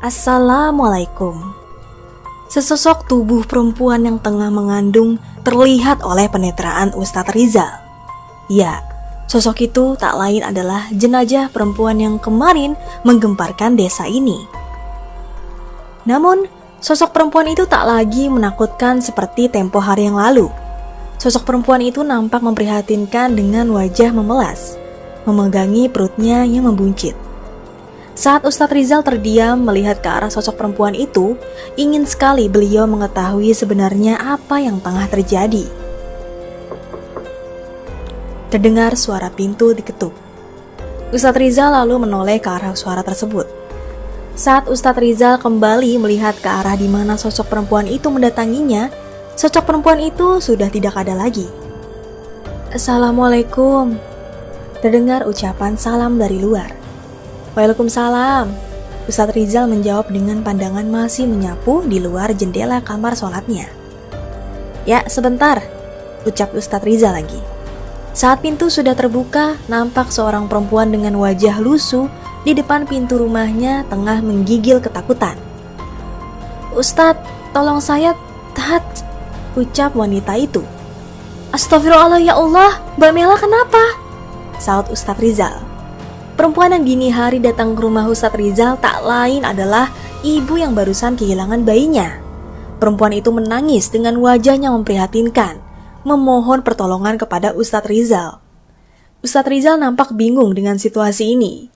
Assalamualaikum. Sesosok tubuh perempuan yang tengah mengandung terlihat oleh penetraan Ustadz Rizal. Ya, sosok itu tak lain adalah jenazah perempuan yang kemarin menggemparkan desa ini. Namun, sosok perempuan itu tak lagi menakutkan seperti tempo hari yang lalu. Sosok perempuan itu nampak memprihatinkan dengan wajah memelas, memegangi perutnya yang membuncit. Saat Ustadz Rizal terdiam melihat ke arah sosok perempuan itu, ingin sekali beliau mengetahui sebenarnya apa yang tengah terjadi. Terdengar suara pintu diketuk. Ustadz Rizal lalu menoleh ke arah suara tersebut. Saat Ustadz Rizal kembali melihat ke arah di mana sosok perempuan itu mendatanginya, sosok perempuan itu sudah tidak ada lagi. Assalamualaikum. Terdengar ucapan salam dari luar. Waalaikumsalam. Ustadz Rizal menjawab dengan pandangan masih menyapu di luar jendela kamar sholatnya. Ya, sebentar, ucap Ustadz Rizal lagi. Saat pintu sudah terbuka, nampak seorang perempuan dengan wajah lusuh di depan pintu rumahnya tengah menggigil ketakutan. Ustadz, tolong saya, Tat, ucap wanita itu. Astagfirullah ya Allah, Mbak Mela kenapa? Saut Ustadz Rizal. Perempuan yang dini hari datang ke rumah Ustadz Rizal tak lain adalah ibu yang barusan kehilangan bayinya. Perempuan itu menangis dengan wajahnya memprihatinkan, memohon pertolongan kepada Ustadz Rizal. Ustadz Rizal nampak bingung dengan situasi ini.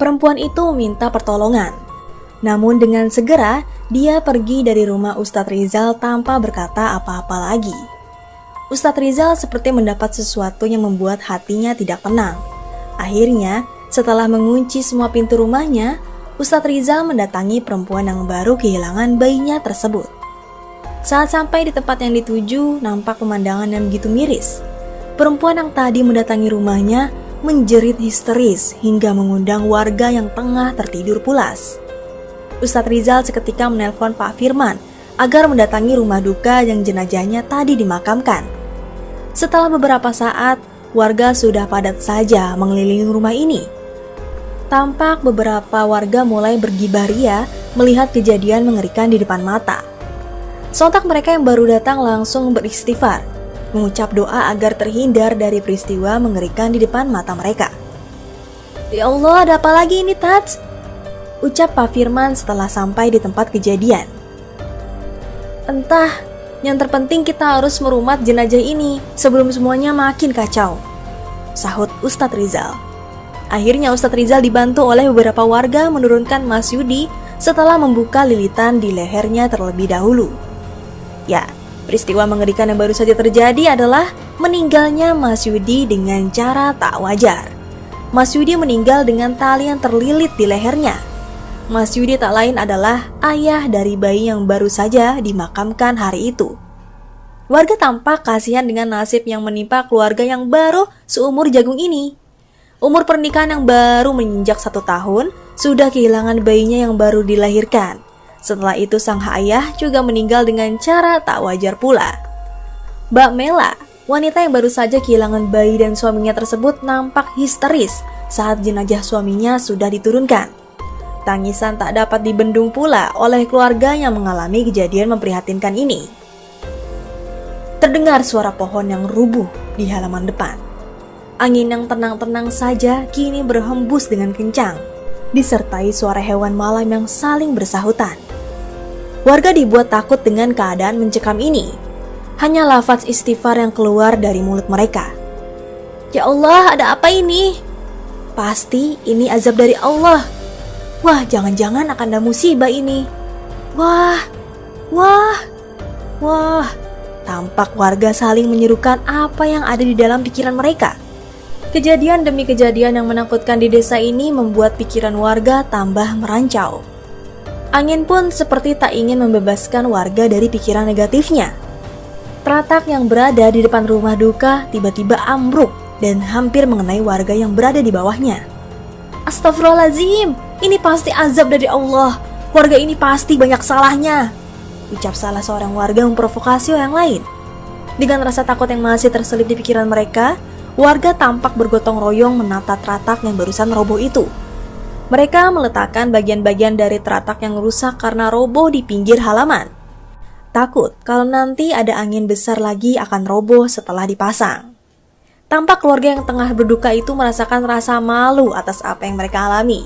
Perempuan itu meminta pertolongan. Namun dengan segera, dia pergi dari rumah Ustadz Rizal tanpa berkata apa-apa lagi. Ustadz Rizal seperti mendapat sesuatu yang membuat hatinya tidak tenang. Akhirnya, setelah mengunci semua pintu rumahnya, Ustadz Rizal mendatangi perempuan yang baru kehilangan bayinya tersebut. Saat sampai di tempat yang dituju, nampak pemandangan yang begitu miris. Perempuan yang tadi mendatangi rumahnya menjerit histeris hingga mengundang warga yang tengah tertidur pulas. Ustadz Rizal seketika menelpon Pak Firman agar mendatangi rumah duka yang jenazahnya tadi dimakamkan. Setelah beberapa saat, warga sudah padat saja mengelilingi rumah ini. Tampak beberapa warga mulai bergibah ria melihat kejadian mengerikan di depan mata. Sontak mereka yang baru datang langsung beristighfar, mengucap doa agar terhindar dari peristiwa mengerikan di depan mata mereka. Ya Allah, ada apa lagi ini, Tats? Ucap Pak Firman setelah sampai di tempat kejadian. Entah, yang terpenting kita harus merumat jenazah ini sebelum semuanya makin kacau, sahut Ustadz Rizal. Akhirnya Ustadz Rizal dibantu oleh beberapa warga menurunkan Mas Yudi setelah membuka lilitan di lehernya terlebih dahulu. Ya, peristiwa mengerikan yang baru saja terjadi adalah meninggalnya Mas Yudi dengan cara tak wajar. Mas Yudi meninggal dengan tali yang terlilit di lehernya. Mas Yudi tak lain adalah ayah dari bayi yang baru saja dimakamkan hari itu. Warga tampak kasihan dengan nasib yang menimpa keluarga yang baru seumur jagung ini. Umur pernikahan yang baru menginjak 1 tahun, sudah kehilangan bayinya yang baru dilahirkan. Setelah itu sang ayah juga meninggal dengan cara tak wajar pula. Mbak Mela, wanita yang baru saja kehilangan bayi dan suaminya tersebut nampak histeris saat jenazah suaminya sudah diturunkan. Tangisan tak dapat dibendung pula oleh keluarga yang mengalami kejadian memprihatinkan ini. Terdengar suara pohon yang rubuh di halaman depan. Angin yang tenang-tenang saja kini berhembus dengan kencang, disertai suara hewan malam yang saling bersahutan. Warga dibuat takut dengan keadaan mencekam ini. Hanya lafaz istighfar yang keluar dari mulut mereka. Ya Allah, ada apa ini? Pasti ini azab dari Allah. Wah, jangan-jangan akan ada musibah ini. Wah. Tampak warga saling menyerukan apa yang ada di dalam pikiran mereka. Kejadian demi kejadian yang menakutkan di desa ini membuat pikiran warga tambah merancau. Angin pun seperti tak ingin membebaskan warga dari pikiran negatifnya. Teratak yang berada di depan rumah duka tiba-tiba ambruk dan hampir mengenai warga yang berada di bawahnya. Astagfirullahaladzim, ini pasti azab dari Allah. Warga ini pasti banyak salahnya, ucap salah seorang warga memprovokasi yang lain. Dengan rasa takut yang masih terselip di pikiran mereka, warga tampak bergotong royong menata teratak yang barusan roboh itu. Mereka meletakkan bagian-bagian dari teratak yang rusak karena roboh di pinggir halaman. Takut kalau nanti ada angin besar lagi akan roboh setelah dipasang. Tampak keluarga yang tengah berduka itu merasakan rasa malu atas apa yang mereka alami.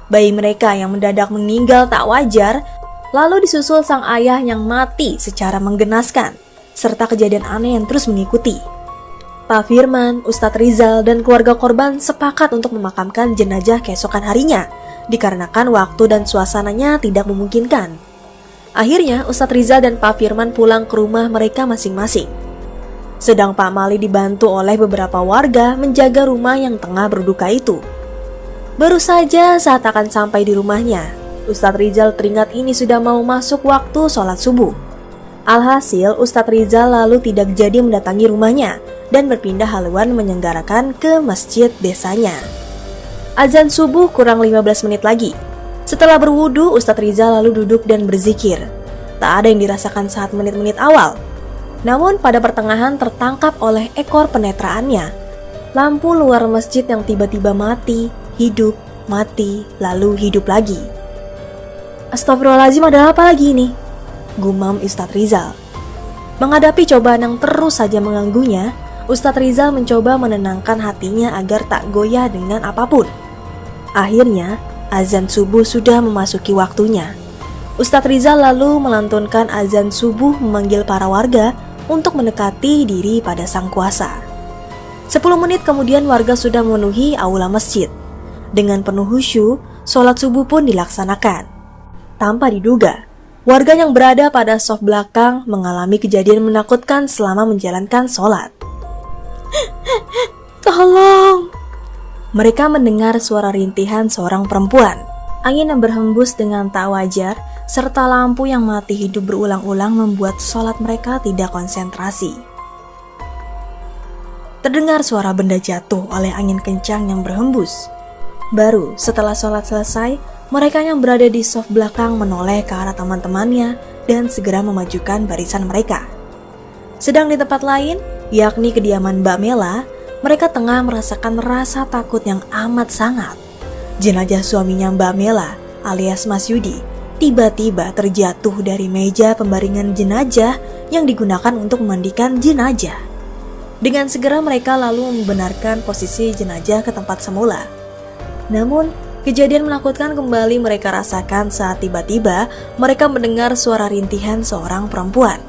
Bayi mereka yang mendadak meninggal tak wajar, lalu disusul sang ayah yang mati secara menggenaskan, serta kejadian aneh yang terus mengikuti. Pak Firman, Ustadz Rizal, dan keluarga korban sepakat untuk memakamkan jenazah keesokan harinya, dikarenakan waktu dan suasananya tidak memungkinkan. Akhirnya, Ustadz Rizal dan Pak Firman pulang ke rumah mereka masing-masing. Sedang Pak Mali dibantu oleh beberapa warga menjaga rumah yang tengah berduka itu. Baru saja saat akan sampai di rumahnya, Ustadz Rizal teringat ini sudah mau masuk waktu sholat subuh. Alhasil, Ustadz Rizal lalu tidak jadi mendatangi rumahnya dan berpindah haluan menyelenggarakan ke masjid desanya. Azan subuh kurang 15 menit lagi. Setelah berwudu, Ustadz Rizal lalu duduk dan berzikir. Tak ada yang dirasakan saat menit-menit awal. Namun pada pertengahan tertangkap oleh ekor penetraannya. Lampu luar masjid yang tiba-tiba mati, hidup, mati, lalu hidup lagi. Astagfirullahaladzim, ada apa lagi ini? Gumam Ustadz Rizal. Menghadapi cobaan yang terus saja mengganggunya, Ustadz Rizal mencoba menenangkan hatinya agar tak goyah dengan apapun. Akhirnya, azan subuh sudah memasuki waktunya. Ustadz Rizal lalu melantunkan azan subuh memanggil para warga untuk mendekati diri pada Sang Kuasa. 10 menit kemudian warga sudah memenuhi aula masjid. Dengan penuh khusyuk, sholat subuh pun dilaksanakan. Tanpa diduga, warga yang berada pada saf belakang mengalami kejadian menakutkan selama menjalankan sholat. Tolong! Mereka mendengar suara rintihan seorang perempuan, angin yang berhembus dengan tak wajar, serta lampu yang mati hidup berulang-ulang membuat sholat mereka tidak konsentrasi. Terdengar suara benda jatuh oleh angin kencang yang berhembus. Baru setelah sholat selesai, mereka yang berada di saf belakang menoleh ke arah teman-temannya dan segera memajukan barisan mereka. Sedang di tempat lain, yakni kediaman Mbak Mela, mereka tengah merasakan rasa takut yang amat sangat. Jenazah suaminya Mbak Mela alias Mas Yudi tiba-tiba terjatuh dari meja pembaringan jenazah yang digunakan untuk memandikan jenazah. Dengan segera mereka lalu membenarkan posisi jenazah ke tempat semula. Namun, kejadian menakutkan kembali mereka rasakan saat tiba-tiba mereka mendengar suara rintihan seorang perempuan.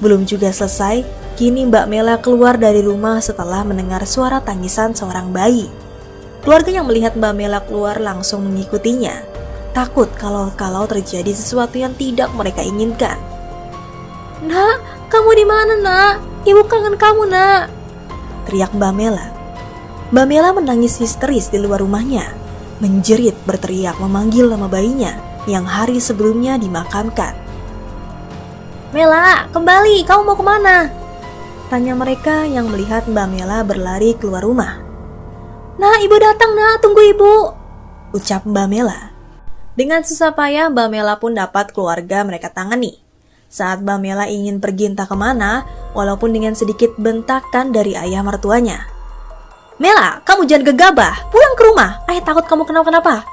Belum juga selesai, kini Mbak Mela keluar dari rumah setelah mendengar suara tangisan seorang bayi. Keluarga yang melihat Mbak Mela keluar langsung mengikutinya, takut kalau terjadi sesuatu yang tidak mereka inginkan. Nak, kamu di mana, Nak? Ibu kangen kamu, Nak, teriak Mbak Mela. Mbak Mela menangis histeris di luar rumahnya, menjerit berteriak memanggil nama bayinya yang hari sebelumnya dimakamkan. Mela, kembali, kamu mau kemana? Tanya mereka yang melihat Mbak Mela berlari keluar rumah. Nah, ibu datang, Nak, tunggu ibu, ucap Mbak Mela. Dengan susah payah Mbak Mela pun dapat keluarga mereka tangani. Saat Mbak Mela ingin pergi entah kemana, walaupun dengan sedikit bentakan dari ayah mertuanya. Mela, kamu jangan gegabah, pulang ke rumah, ayah takut kamu kenapa-kenapa,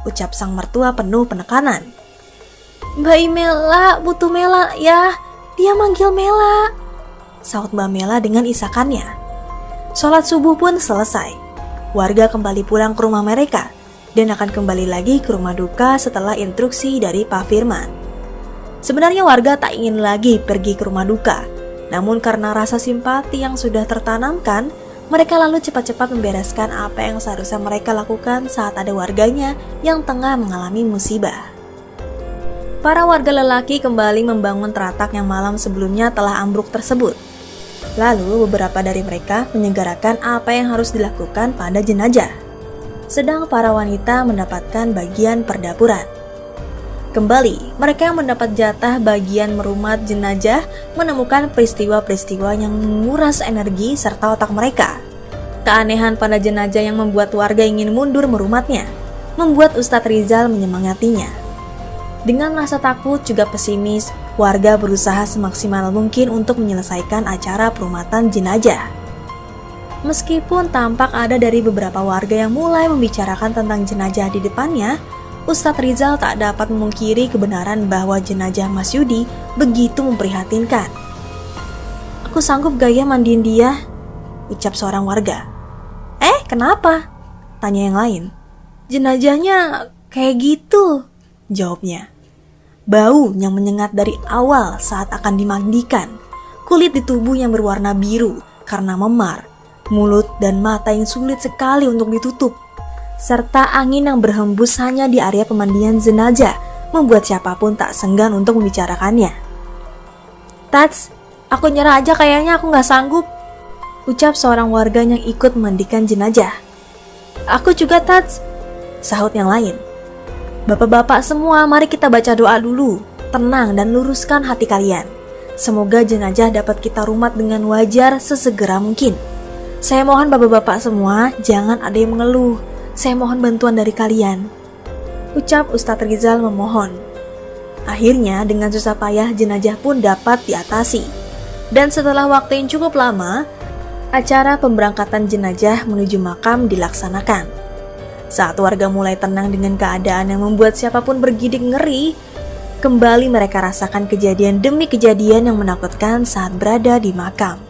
ucap sang mertua penuh penekanan. Mbak Mela, butuh Mela ya, dia manggil Mela, saut Mbak Mela dengan isakannya. Sholat subuh pun selesai. Warga kembali pulang ke rumah mereka dan akan kembali lagi ke rumah duka setelah instruksi dari Pak Firman. Sebenarnya warga tak ingin lagi pergi ke rumah duka, namun karena rasa simpati yang sudah tertanamkan, mereka lalu cepat-cepat membereskan apa yang seharusnya mereka lakukan saat ada warganya yang tengah mengalami musibah. Para warga lelaki kembali membangun teratak yang malam sebelumnya telah ambruk tersebut. Lalu beberapa dari mereka menyegarakan apa yang harus dilakukan pada jenazah. Sedang para wanita mendapatkan bagian perdapuran. Kembali, mereka yang mendapat jatah bagian merumat jenazah menemukan peristiwa-peristiwa yang menguras energi serta otak mereka. Keanehan pada jenazah yang membuat warga ingin mundur merumatnya, membuat Ustadz Rizal menyemangatinya. Dengan rasa takut juga pesimis, warga berusaha semaksimal mungkin untuk menyelesaikan acara perumatan jenazah. Meskipun tampak ada dari beberapa warga yang mulai membicarakan tentang jenazah di depannya, Ustadz Rizal tak dapat memungkiri kebenaran bahwa jenazah Mas Yudi begitu memprihatinkan. "Aku sanggup gak ya mandiin dia?" ucap seorang warga. Kenapa?" tanya yang lain. "Jenazahnya kayak gitu," jawabnya. Bau yang menyengat dari awal saat akan dimandikan, kulit di tubuh yang berwarna biru karena memar, mulut dan mata yang sulit sekali untuk ditutup, serta angin yang berhembus hanya di area pemandian jenazah membuat siapapun tak senggan untuk membicarakannya. "Tats, aku nyerah aja, kayaknya aku gak sanggup," ucap seorang warga yang ikut memandikan jenazah. "Aku juga, Tats," sahut yang lain. "Bapak-bapak semua, mari kita baca doa dulu. Tenang dan luruskan hati kalian. Semoga jenazah dapat kita rumat dengan wajar sesegera mungkin. Saya mohon bapak-bapak semua, jangan ada yang mengeluh. Saya mohon bantuan dari kalian," ucap Ustadz Rizal memohon. Akhirnya dengan susah payah jenazah pun dapat diatasi. Dan setelah waktu yang cukup lama, acara pemberangkatan jenazah menuju makam dilaksanakan. Saat warga mulai tenang dengan keadaan yang membuat siapapun bergidik ngeri, kembali mereka rasakan kejadian demi kejadian yang menakutkan saat berada di makam.